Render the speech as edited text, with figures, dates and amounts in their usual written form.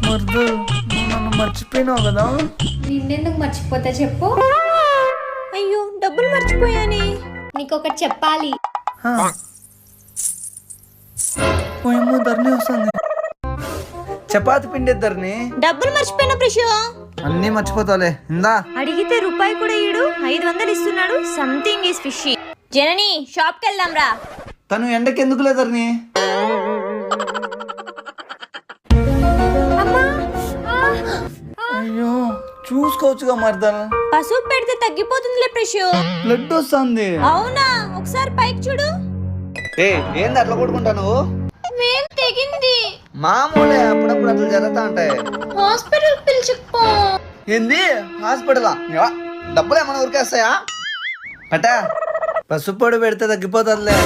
మర్దు నువ్వు నన్ను మర్చిపోయినావు కదా. నిన్నెందుకు మర్చిపోతా చెప్పు. అయ్యో డబ్బులు మర్చిపోయాని. నీకొకటి చెప్పాలి. ఏమో ధరణి వస్తుంది. చపాతి పిండి ధరణి. డబ్బులు మర్చిపోయిన ప్రిషు. అన్నీ మర్చిపోతాలే. ఇందా అడిగితే రూపాయి కూడా ఈడు 500 ఇస్తున్నాడు. Something is fishy. Janani shop కి వెళ్దాం రా. తను ఎండకి ఎందుకు లేదర్ని. అయ్యో చూసుకోవచ్చుగా మర్దల్. పసుపు పెడితే తగ్గిపోతుందిలే ప్రిషు. బ్లడ్ వస్తుంది. అవునా ఒకసారి పైకి చూడు. ఏంది అట్లా కొట్టుకుంటాను. వేలు తెగింది. మామూలే అప్పుడప్పుడు అట్లా జరుగుతా ఉంటాయి. హాస్పిటల్ పిలుచుకో. ఏంది హాస్పిటలా? డబ్బులు ఏమైనా ఉరికేస్తాయా? పటా పసుపు పొడి పెడితే తగ్గిపోతుందిలే.